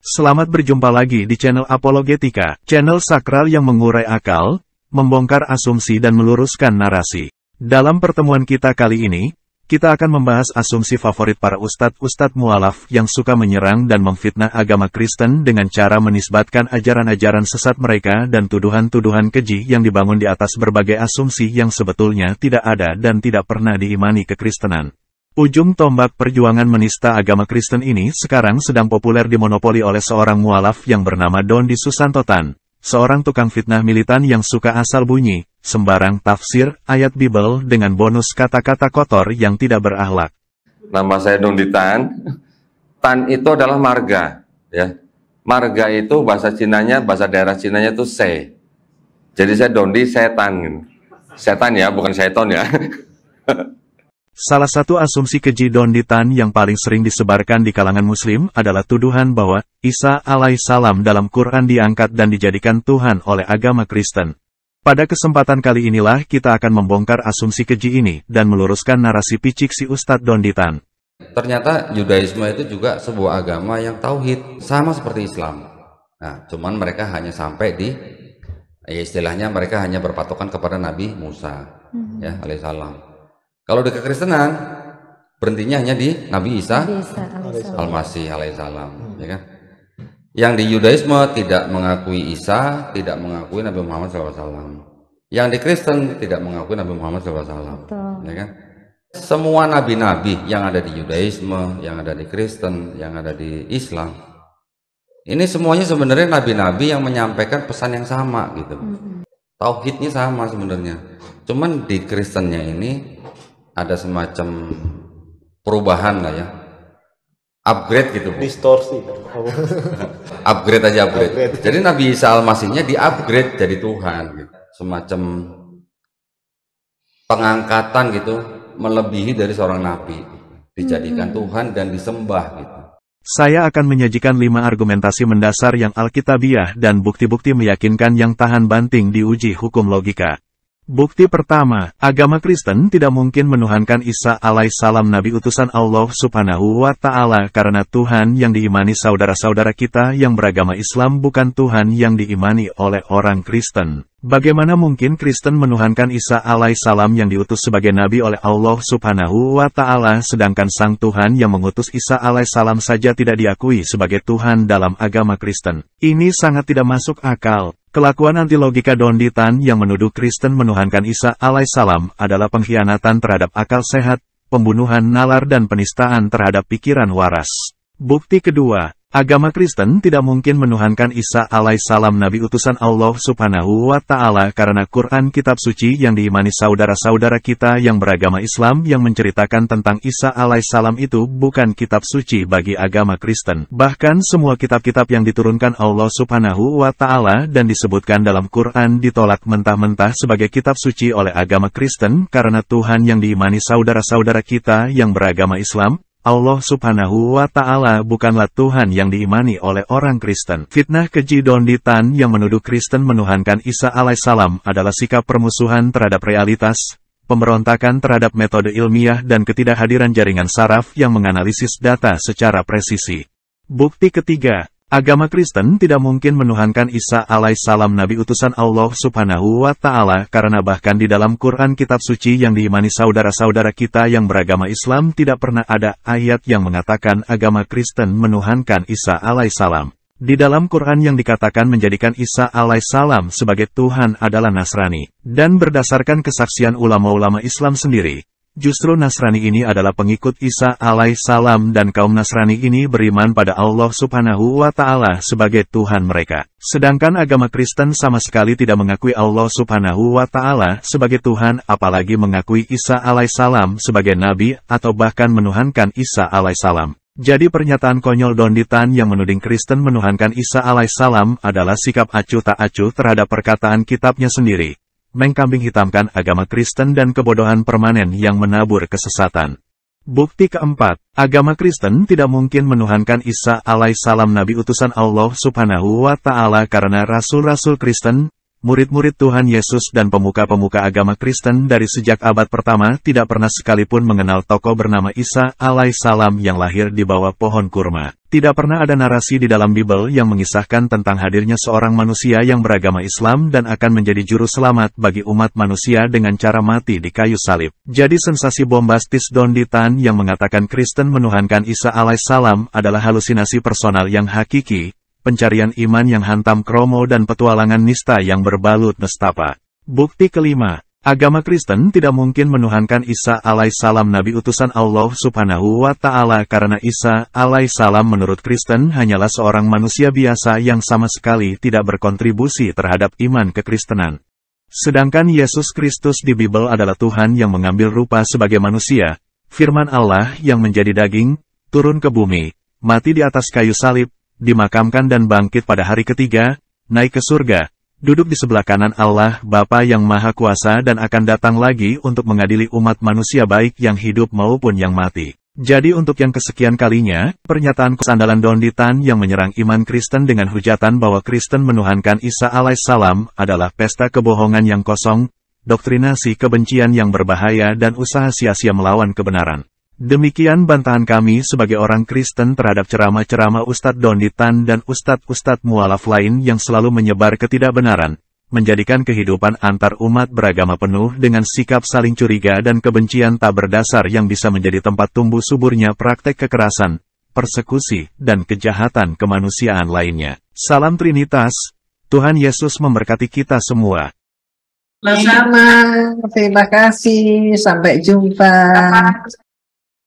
Selamat berjumpa lagi di channel Apologetika, channel sakral yang mengurai akal, membongkar asumsi dan meluruskan narasi. Dalam pertemuan kita kali ini, kita akan membahas asumsi favorit para ustadz mualaf yang suka menyerang dan memfitnah agama Kristen dengan cara menisbatkan ajaran-ajaran sesat mereka dan tuduhan-tuduhan keji yang dibangun di atas berbagai asumsi yang sebetulnya tidak ada dan tidak pernah diimani kekristenan. Ujung tombak perjuangan menista agama Kristen ini sekarang sedang populer dimonopoli oleh seorang mualaf yang bernama Dondi Susantotan, seorang tukang fitnah militan yang suka asal bunyi, sembarang tafsir ayat Bible dengan bonus kata-kata kotor yang tidak berakhlak. Nama saya Dondi Tan. Tan itu adalah marga, ya. Marga itu bahasa Cinanya, bahasa daerah Cinanya itu se. Jadi saya Dondi setan. Setan ya, bukan seton ya. Salah satu asumsi keji Donditan yang paling sering disebarkan di kalangan muslim adalah tuduhan bahwa Isa alaihissalam dalam Quran diangkat dan dijadikan Tuhan oleh agama Kristen. Pada kesempatan kali inilah kita akan membongkar asumsi keji ini dan meluruskan narasi picik si Ustadz Donditan. Ternyata Yudaisme itu juga sebuah agama yang tauhid, sama seperti Islam. Nah, cuman mereka hanya sampai di, ya istilahnya mereka hanya berpatokan kepada Nabi Musa, ya alaihissalam. Kalau di kekristenan berhentinya hanya di Nabi Isa Al-Masih alaihissalam, ya kan? Yang di Yudaisme tidak mengakui Isa, tidak mengakui Nabi Muhammad SAW. Yang di Kristen tidak mengakui Nabi Muhammad SAW, ya kan? Semua nabi-nabi yang ada di Yudaisme, yang ada di Kristen, yang ada di Islam, ini semuanya sebenarnya nabi-nabi yang menyampaikan pesan yang sama gitu. Tauhidnya sama sebenarnya. Cuman di Kristennya ini ada semacam perubahan lah ya, upgrade gitu, distorsi. Upgrade aja, upgrade. Jadi Nabi Isa Al-Masihnya di upgrade jadi Tuhan gitu. Semacam pengangkatan gitu, melebihi dari seorang nabi, dijadikan Tuhan dan disembah gitu. Saya akan menyajikan 5 argumentasi mendasar yang alkitabiah dan bukti-bukti meyakinkan yang tahan banting diuji hukum logika. Bukti pertama, agama Kristen tidak mungkin menuhankan Isa alaihissalam Nabi utusan Allah subhanahu wa ta'ala karena Tuhan yang diimani saudara-saudara kita yang beragama Islam bukan Tuhan yang diimani oleh orang Kristen. Bagaimana mungkin Kristen menuhankan Isa alaihissalam yang diutus sebagai Nabi oleh Allah subhanahu wa ta'ala sedangkan Sang Tuhan yang mengutus Isa alaihissalam saja tidak diakui sebagai Tuhan dalam agama Kristen? Ini sangat tidak masuk akal. Kelakuan anti-logika Donditan yang menuduh Kristen menuhankan Isa alaihissalam adalah pengkhianatan terhadap akal sehat, pembunuhan nalar dan penistaan terhadap pikiran waras. Bukti kedua, agama Kristen tidak mungkin menuhankan Isa alaihissalam Nabi utusan Allah subhanahu wa ta'ala karena Quran kitab suci yang diimani saudara-saudara kita yang beragama Islam yang menceritakan tentang Isa alaihissalam itu bukan kitab suci bagi agama Kristen. Bahkan semua kitab-kitab yang diturunkan Allah subhanahu wa ta'ala dan disebutkan dalam Quran ditolak mentah-mentah sebagai kitab suci oleh agama Kristen karena Tuhan yang diimani saudara-saudara kita yang beragama Islam, Allah subhanahu wa ta'ala bukanlah Tuhan yang diimani oleh orang Kristen. Fitnah keji Donditan yang menuduh Kristen menuhankan Isa alaihissalam adalah sikap permusuhan terhadap realitas, pemberontakan terhadap metode ilmiah dan ketidakhadiran jaringan saraf yang menganalisis data secara presisi. Bukti ketiga, agama Kristen tidak mungkin menuhankan Isa alaihissalam Nabi utusan Allah subhanahu wa ta'ala karena bahkan di dalam Quran kitab suci yang diimani saudara-saudara kita yang beragama Islam tidak pernah ada ayat yang mengatakan agama Kristen menuhankan Isa alaihissalam. Di dalam Quran yang dikatakan menjadikan Isa alaihissalam sebagai Tuhan adalah Nasrani. Dan berdasarkan kesaksian ulama-ulama Islam sendiri, justru Nasrani ini adalah pengikut Isa alaihissalam dan kaum Nasrani ini beriman pada Allah subhanahu wa ta'ala sebagai Tuhan mereka. Sedangkan agama Kristen sama sekali tidak mengakui Allah subhanahu wa ta'ala sebagai Tuhan apalagi mengakui Isa alaihissalam sebagai Nabi atau bahkan menuhankan Isa alaihissalam. Jadi pernyataan konyol Donditan yang menuding Kristen menuhankan Isa alaihissalam adalah sikap acuh tak acuh terhadap perkataan kitabnya sendiri, mengkambing hitamkan agama Kristen dan kebodohan permanen yang menabur kesesatan. Bukti keempat, agama Kristen tidak mungkin menuhankan Isa alaihissalam Nabi utusan Allah subhanahu wa ta'ala karena rasul-rasul Kristen, murid-murid Tuhan Yesus dan pemuka-pemuka agama Kristen dari sejak abad pertama tidak pernah sekalipun mengenal tokoh bernama Isa alaihissalam yang lahir di bawah pohon kurma. Tidak pernah ada narasi di dalam Bible yang mengisahkan tentang hadirnya seorang manusia yang beragama Islam dan akan menjadi juru selamat bagi umat manusia dengan cara mati di kayu salib. Jadi sensasi bombastis Donny Tan yang mengatakan Kristen menuhankan Isa alaihissalam adalah halusinasi personal yang hakiki, pencarian iman yang hantam kromo dan petualangan nista yang berbalut nestapa. Bukti kelima, agama Kristen tidak mungkin menuhankan Isa alaihissalam nabi utusan Allah subhanahu wa ta'ala karena Isa alaihissalam menurut Kristen hanyalah seorang manusia biasa yang sama sekali tidak berkontribusi terhadap iman kekristenan. Sedangkan Yesus Kristus di Bible adalah Tuhan yang mengambil rupa sebagai manusia, firman Allah yang menjadi daging, turun ke bumi, mati di atas kayu salib, dimakamkan dan bangkit pada hari ketiga, naik ke surga, duduk di sebelah kanan Allah Bapa yang Maha Kuasa dan akan datang lagi untuk mengadili umat manusia baik yang hidup maupun yang mati. Jadi untuk yang kesekian kalinya, pernyataan kesandalan Donny Tan yang menyerang iman Kristen dengan hujatan bahwa Kristen menuhankan Isa alaihissalam adalah pesta kebohongan yang kosong, doktrinasi kebencian yang berbahaya dan usaha sia-sia melawan kebenaran. Demikian bantahan kami sebagai orang Kristen terhadap ceramah-ceramah Ustadz Donny Tan dan Ustadz-Ustadz mualaf lain yang selalu menyebar ketidakbenaran, menjadikan kehidupan antar umat beragama penuh dengan sikap saling curiga dan kebencian tak berdasar yang bisa menjadi tempat tumbuh suburnya praktek kekerasan, persekusi, dan kejahatan kemanusiaan lainnya. Salam Trinitas, Tuhan Yesus memberkati kita semua. Sama-sama, terima kasih, sampai jumpa.